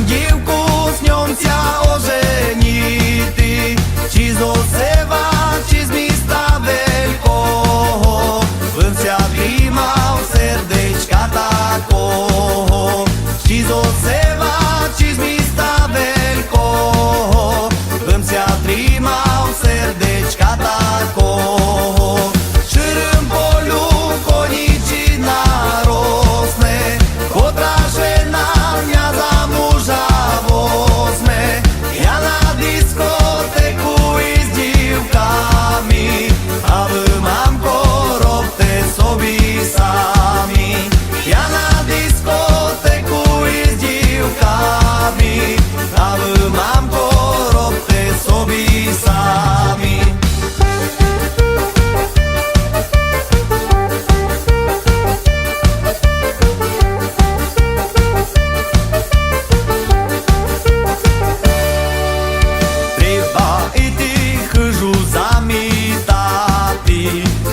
дівку, з ньом ся оженіти, чи з осева, чи з міста великого, бим ся тримав сердечка такого, чи з осева, чи з міста великого, бим ся тримав сердечка такого. Ширим полю конічина росне, котра жена м'я за мужа возьме. Я на дискотеку із дівками, а ви, мамко, робте собі самі. Я на дискотеку із дівками, а ви, мамко, робте собі самі. Треба іти хижу замітати,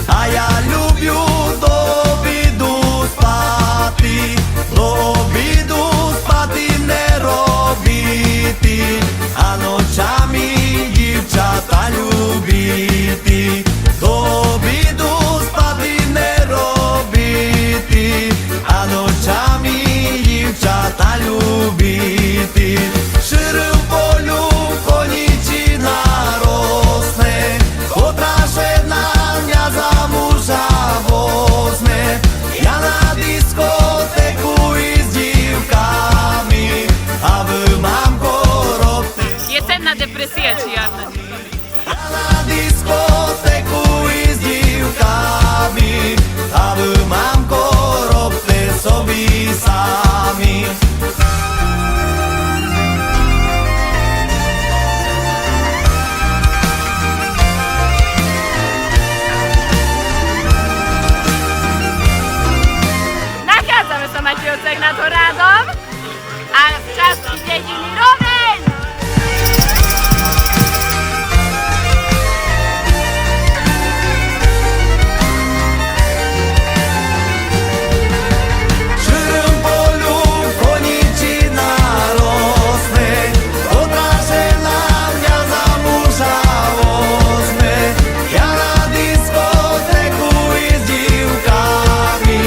а я люблю до обіду спати, до обіду спати не робити, а ночами дівчата любити, до обіду спати не робити, а ночами дівчата любити. Ширим полю конічина росне, котра жена м'я за мужа возьме. Я на дискотеку із дівками, а ви, мамко, робте. Je temna depresija čijarna. Я на дискотеку із дівками, а ви, мамко, робте собі самі. Nachádzame sa, Matějovcek, nad Horádom a v časti dediny Roveň. Ширим полю конічина росне, котра жена м'я за мужа возьме. Я на дискотеку із дівками,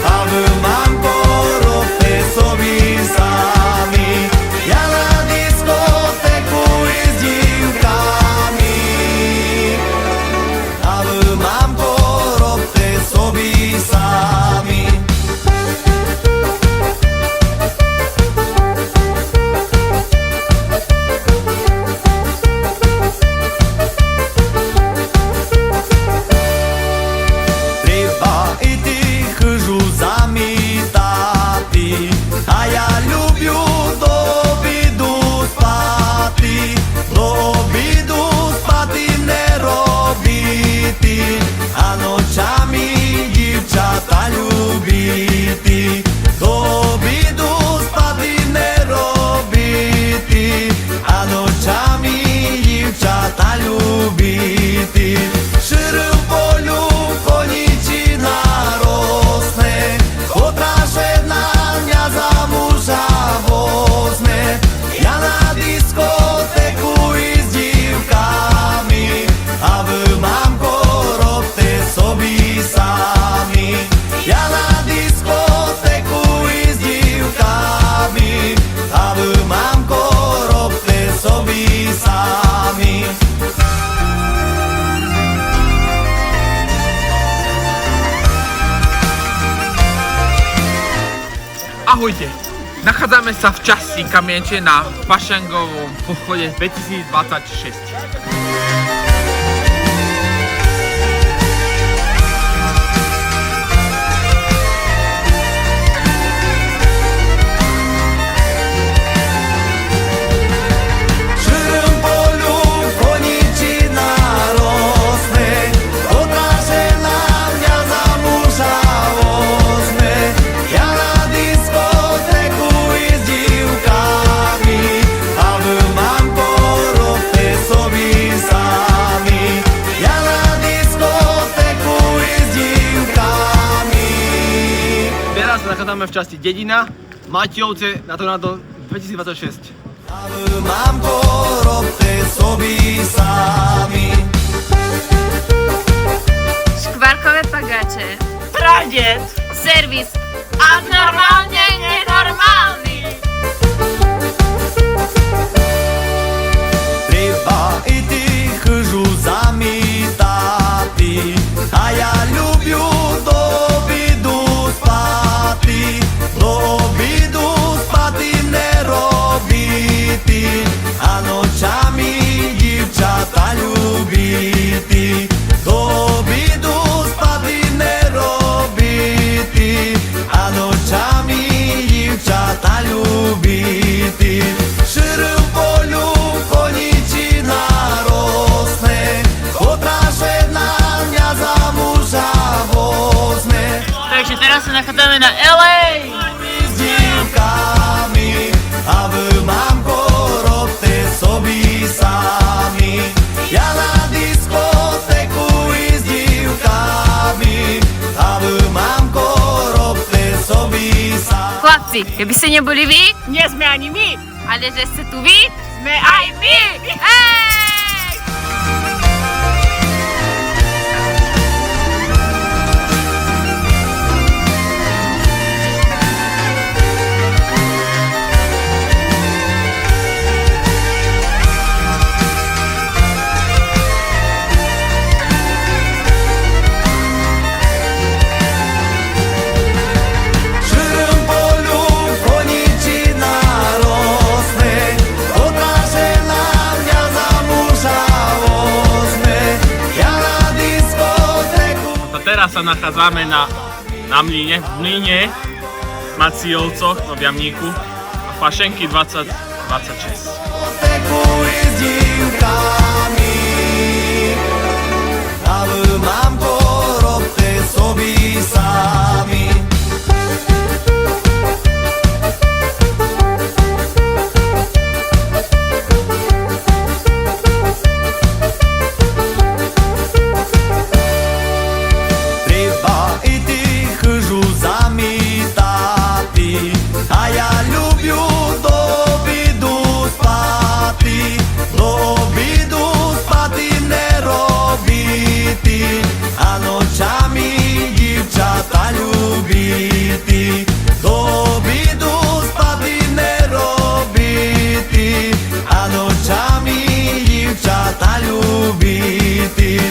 а ви, мамко, робте собі самі. Я на дискотеку із дівками, а ви, мамко, робте собі самі. Треба іти хижу замітати, а я люблю до обіду спати, до обіду спати не робити, а ночами дівчата любити, до обіду спати не робити, а ночами дівчата любити. Ширим полю конічина росне, котра жена м'я за мужа возьме. Я на дискотеку із дівками, а ви, мамко, робте собі самі. Я на дискотеку із дівками, а ви, мамко, робте собі самі. Ahojte, nachádzame sa v časti Kamieče na Fašangovom pochode 2026. Ширим полю конічина росне, котра жена м'я за мужа возьме. Я на дискотеку із дівками, а ви, мамко, робте собі самі. Я на дискотеку із дівками. Teraz sa nachádzame v časti Dedina, Maťovce, na to 2026. 2026. A wy mamko, robte sobie sami. Szkwarkowe pagacze. Pradziec. Serwis. A normalnie nienormalny. Треба іти хижу замітати, а я люблю до обіду спати, до обіду спати не робити, а ночами дівчата любити, до обіду спати не робити, а ночами дівчата любити. Ширим полю конічина росне, котра жена mnie za męża возьме. Takže teraz sa nachádzame na LA. Z dziewkami, a wy mamko robte sobie sami. Ja na dyskoteku i z dziewkami, a wy mamko robte sobie sami. Chlapci, keby ste neboli vy, Nie sme ani my. ale že ste tu vy, Sme aj my. hej! Ширим полю конічина росне, котра жена mnie za męża возьме. Ja na dyskoteku. To teraz sa nachádzame na mlyne, v mlyne Maciejovcoch, no v Jamníku a Fašenky 2026. Tekuje z dziewkami, a wy mamko robte sobie sami. Треба іти хижу замітати, а я люблю до обіду спати, до обіду спати не робити, а ночами дівчата любити, до обіду спати не робити, а ночами дівчата любити.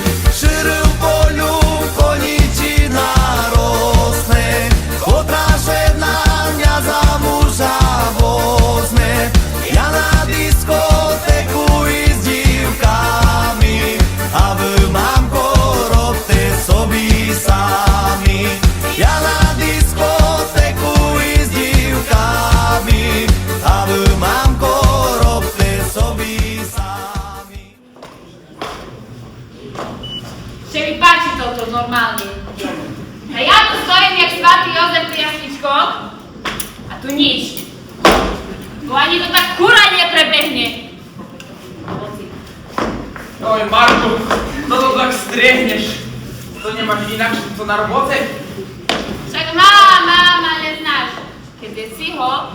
Ширим полю конічина росне, котра жена mnie za męża возьме. Ja na dyskoteku i z dziewkami, a wy mamko robte sobie sami. Ja na dyskoteku i z dziewkami, a wy mamko robte sobie sami. Się mi patrzy to normalnie. A ja tu stoję jak swaty Józef Jasniczko, a tu nic. Bo ani to tak kura nie prebiegnie. Oj Marku, no to tak strychniesz. To nie masz inaczej co na robocie? Wszak mam, ale znasz, kiedy cicho,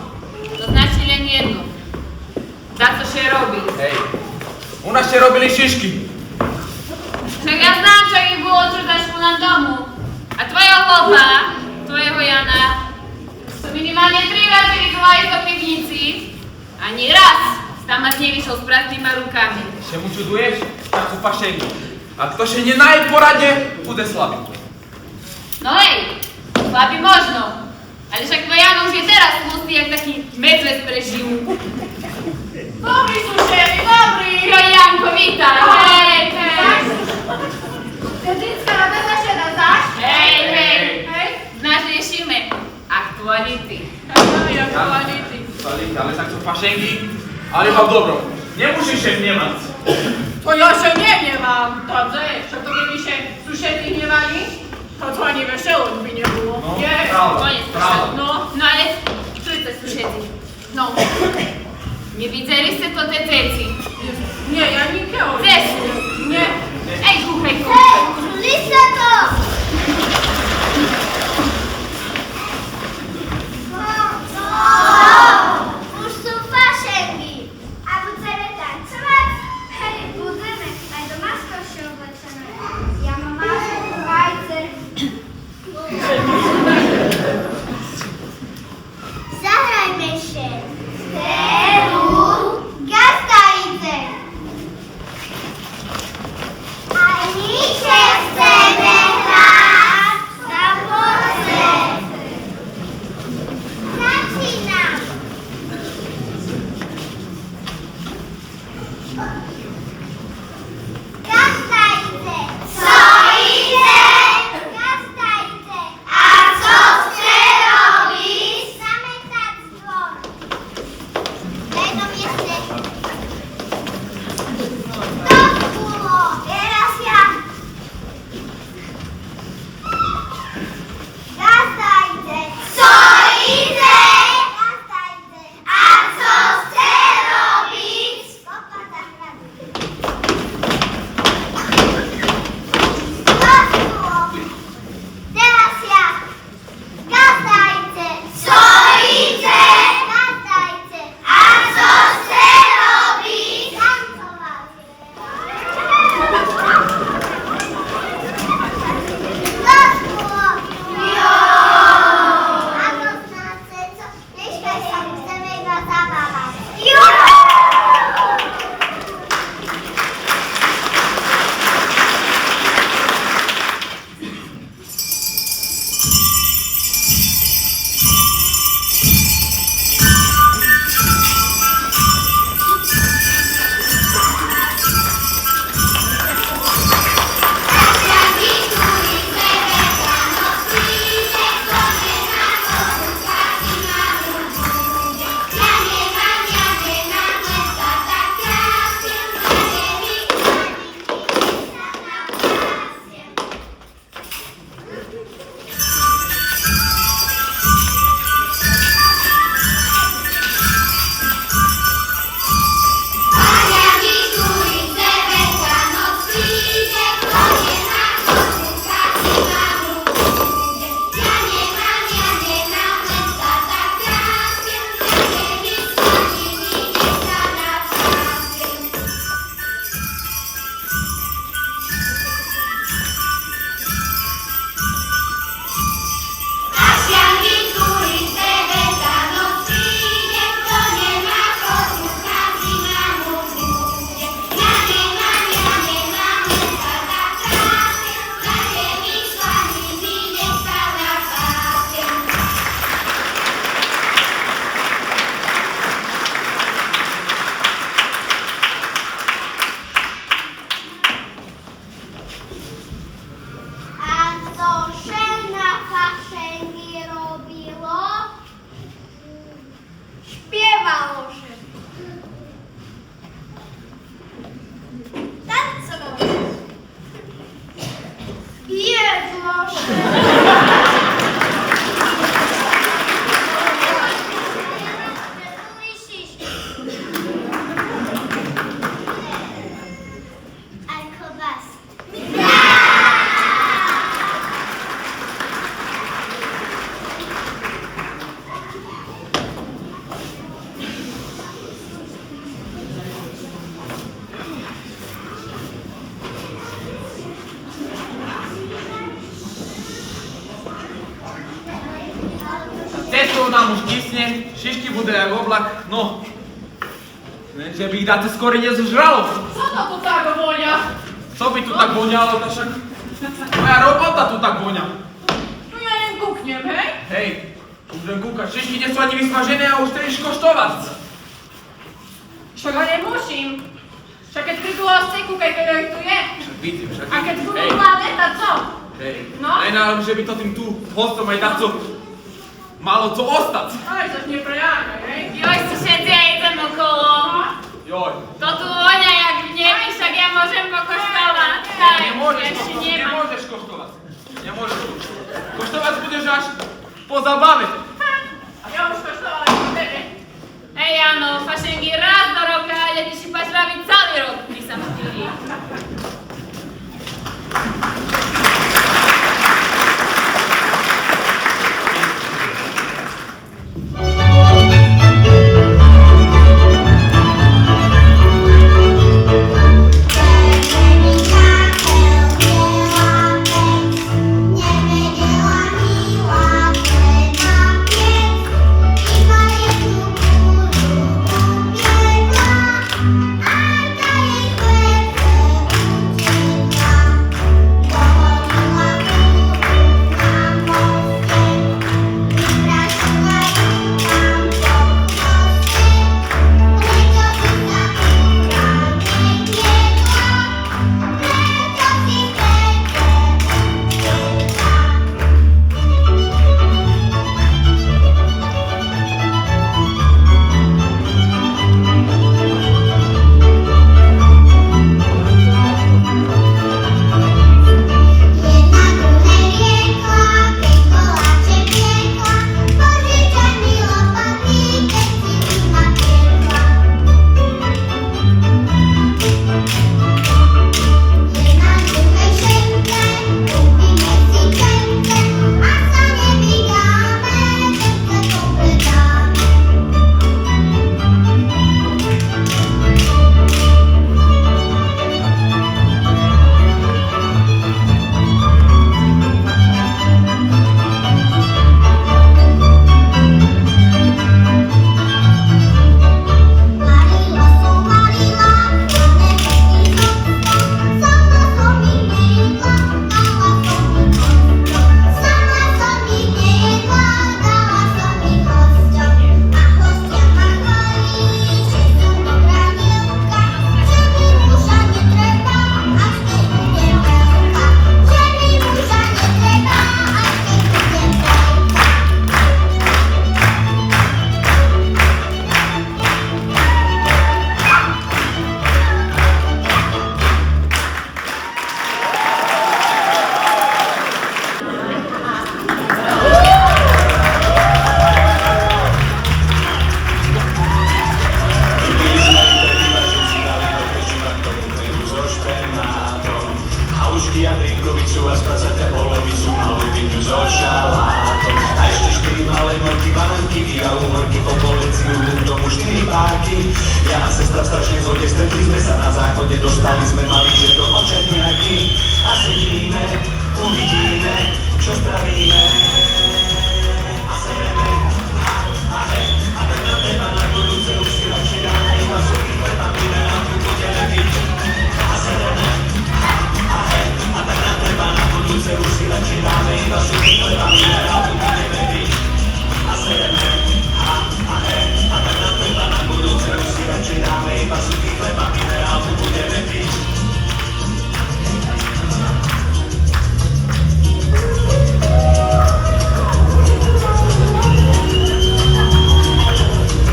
to znaczy len jedno. Za co się robi. Hej, u nas się robili szyszki. Wszak ja znam, co ich było czytać po na domu. A twoja chłopa, twojego Jana, to minimalnie 3 razy wychowali do piwnicy, ani raz Stamat nie wiszą z pratnymi rukami. Się mu czudujesz? Tak u Faszenki. A kto się nie naje poradzie, bude słaby. No hej, słabi można, ale jak Janą się teraz tłusty jak taki medwed presił. Dobry sąsiedzi, dobry. Janko, witaj! Hej, hej! Dziecka na pewno się nazywasz? Hej, hej! Hej. Znasz, jesimy aktuality. Solidnie, ale tak u Faszenki, ale mam dobrą. Nie musisz się gniewać. To ja się nie mam. Dobrze, że to gdyby się sąsiedzi gniewali, to nie wesoło by nie było. No, Nie? prawda. To jest Brawo. no ale który to sąsiedzi? No. Nie widzieliście to te dzieci? Nie, ja nikogo. Zeszły. Nie. Ej, kuchaj, kuchaj. Lista to! Już są Gastajcie! Co idzie? Gastajcie! A co chce robić? Zamykać dwór. Będą jeszcze... To było! Teraz ja! Gastajcie! Co idzie? Gastajcie! A co chce robić? Popada Teraz ja! Gastajcie! Co idzie? Gastajcie! A co chce robić? Tancować! A to znaczy, co? Jeśli się chcemy go zabawać. A co się na Faszęgi robiło? Śpiewało się. Tancowało się. Jedło się. A kiełbasy. Cesto nam už kisne, šišky bude jak oblak, no. Lenže by ich dáte skôr nezožralo. Co to tu tak wonia? Co by tu tak voňalo, to však moja robota tu tak voňa. No ja jen kukniem, hej? Hej, už len kúkať, šišky nie sú ani vysmažené a už chceš koštovať. Czego nie musim. Však keď ty głosy, kukaj, kto ich tu je. Však vidím, však A keď vidím. budú Hej, mladé, tak co? hej. No. Najnále, že by to tým tu hostom aj daco malo co ostať. Oj, coś nieprojane, hej? Joj, co się dzieje tam około? Joj. To tu wonia jak w niebie, však ja môžem pokoštovať. Tak, Nie możesz, ja się nie nie mam. możesz kosztować. Nie możesz. Kosztować będziesz aż po zabawie. Ja już kosztowałem wtedy. Ej, Jano, Faszęgi raz do roku, ale ty się patrz robić cały rok w tej samej chwili. I Ja a sestra v strašnej zhode, stretli sme sa na záchode, dostali sme maličie do očerniaky a sedíme, uvidíme, čo spravíme. A sereme, a hej, a tak na teba na budúce už si radšej dáme iba suchý chleb a píme a tu budeme piť. A sereme, a hej, a tak na teba na budúce už si radšej dáme iba suchý chleb a píme a tu budeme piť. A sereme, a hej, a tak na teba na budúce už si radšej dáme iba suchý chleb a píme a tu budeme piť.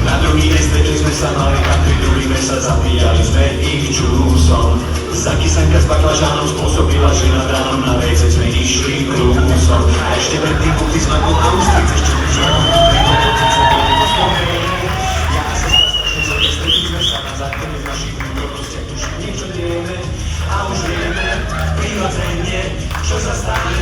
Na druhý deň stretli sme sa mali a pri druhý mesiac zapíjali sme ich čúsom. Zakysanka s baklažánom spôsobila, že nad ránom na vejce sme išli krúsom. A ešte predtým kúpli sme bol a ústric ešte držal. Ja a sestra strašne zode, stretli sme sa na základe v našich múdrostiach. Už niečo vieme a už vieme prirodzene, čo sa stane. A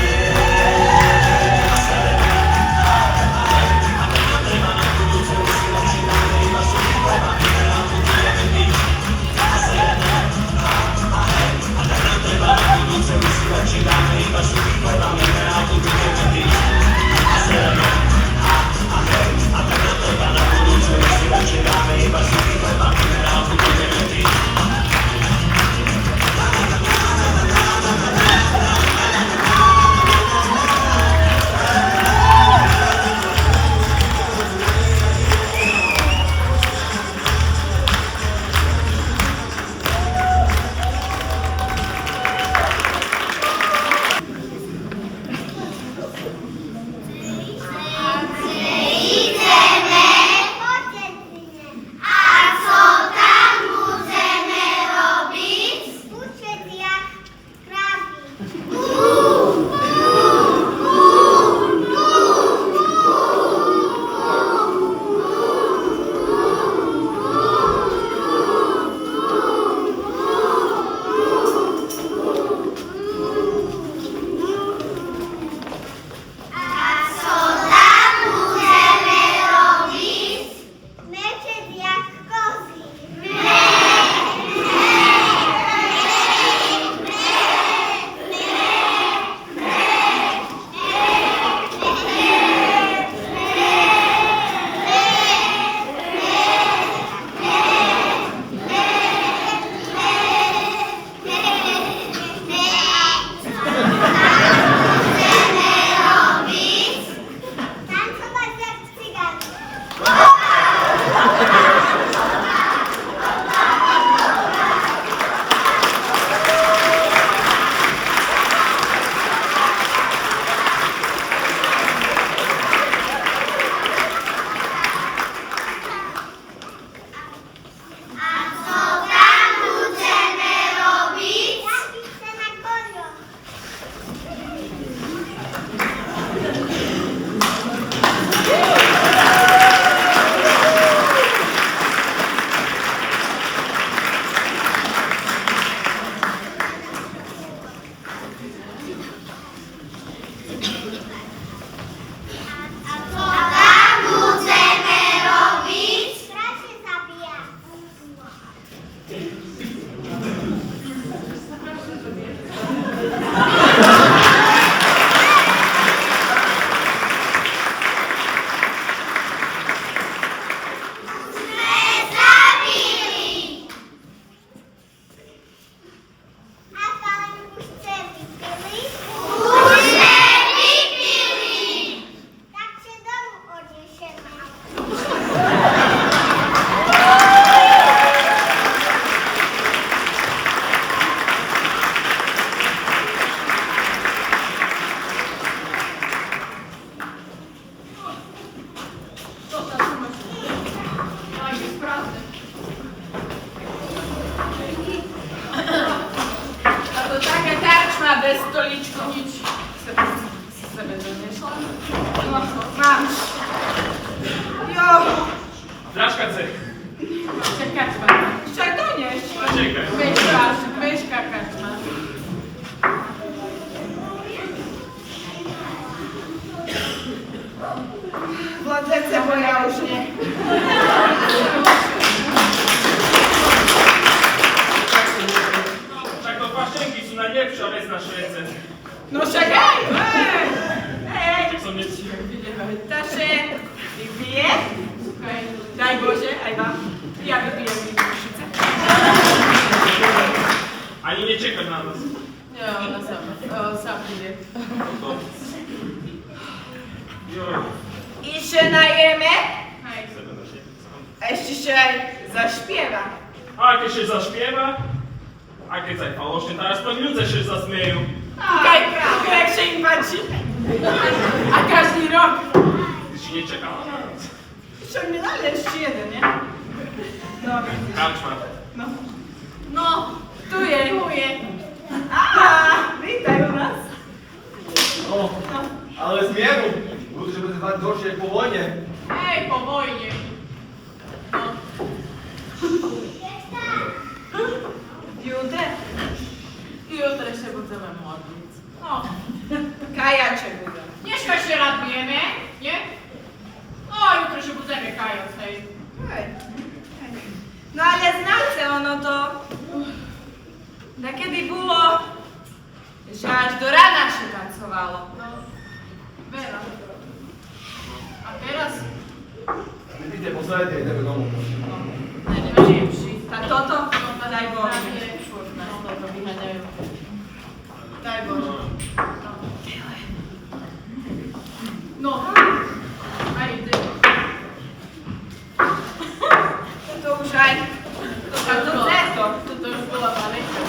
Ja wypiję mi muszycę. Ani nie czekaj na nas. Nie, ona sam idzie. No to... Joj. I się najemy? Hej. A jeszcze się zaśpiewa. A jak się zaśpiewa? A kiedy zajpałośnie, teraz po ludzie się zasmieją. Jak się im patrzy. A każdy rok. Ty się nie czekała na nas. Ciągnie dalej, jeszcze jeden, nie? Dobra. Karczma. No, tu je. A, witaj u nas. O, ale zmieru. Ludzie, żeby dwa gorsze jak po wojnie. Ej, po wojnie. No. Jutro się będziemy modlić. No. Kajacie będę. Dnieska się radujemy, nie? O, jutro się budzemy kajać, hej. No ale znacie ono to... Na kiedy było... Że aż do rana się tancowało. No, Bela. A teraz? Widzę poslednie, idę do domu. Najlepszy. A to? Daj Boże. Daj Boże. No. Ej, ty. To użaj. To już była waleczka.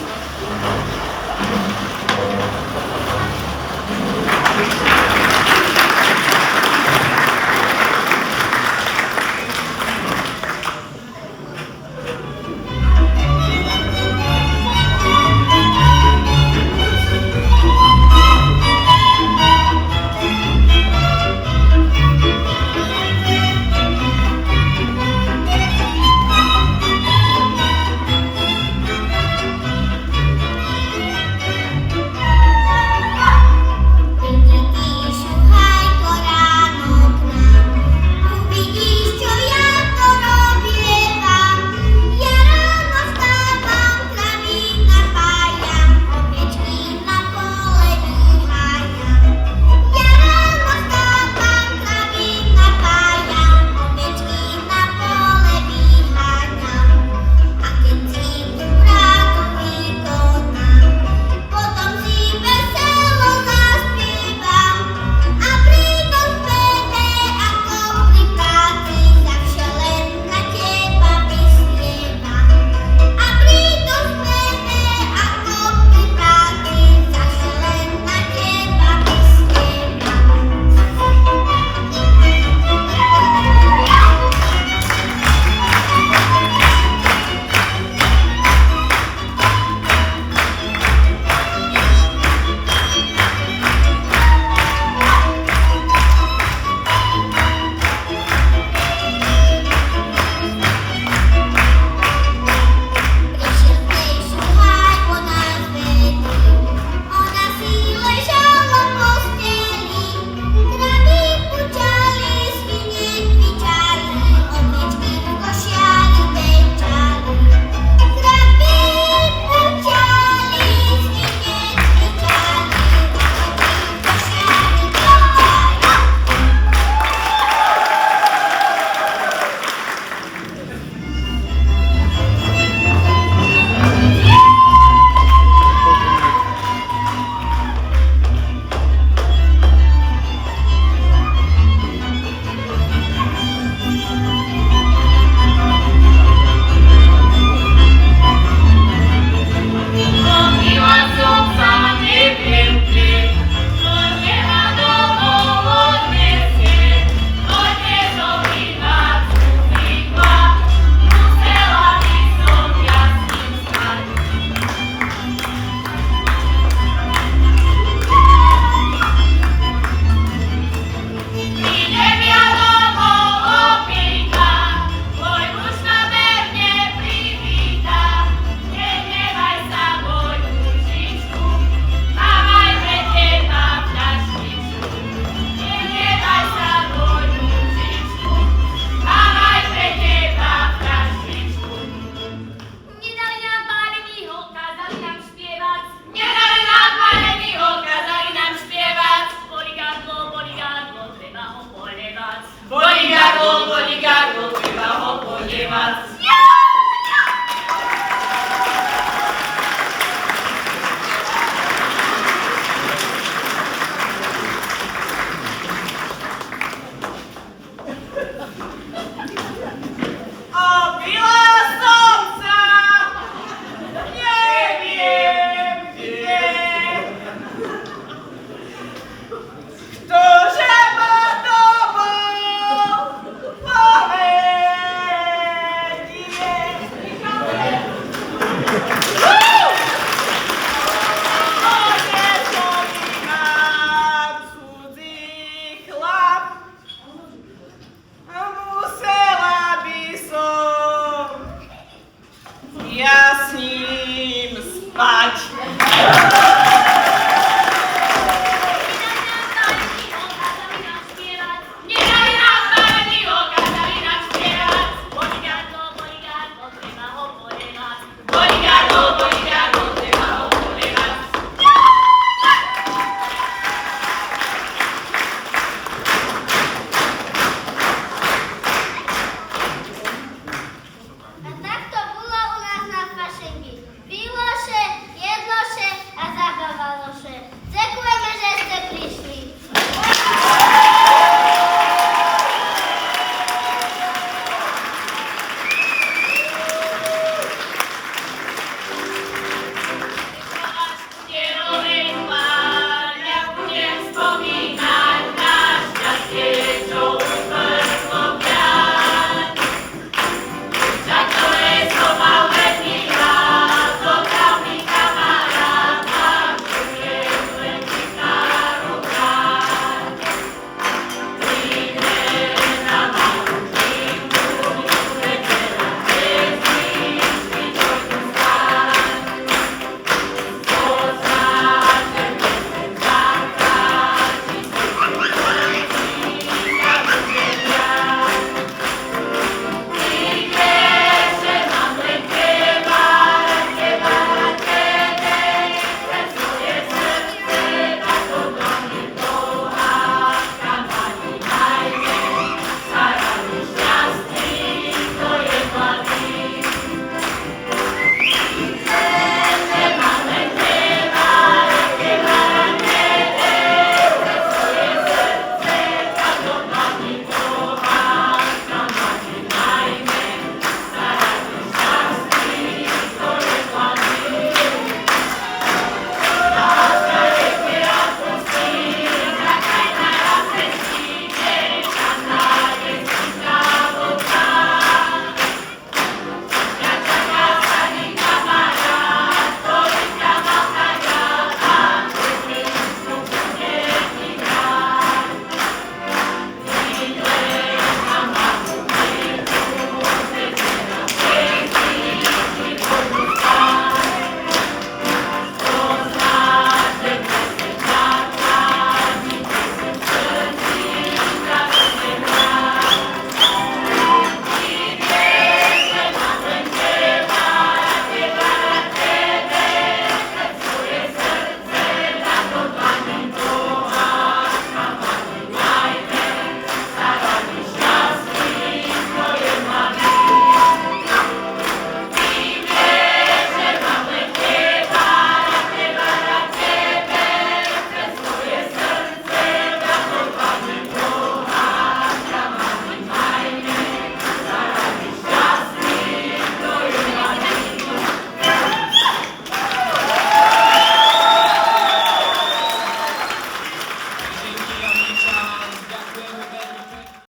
Ja s ním spať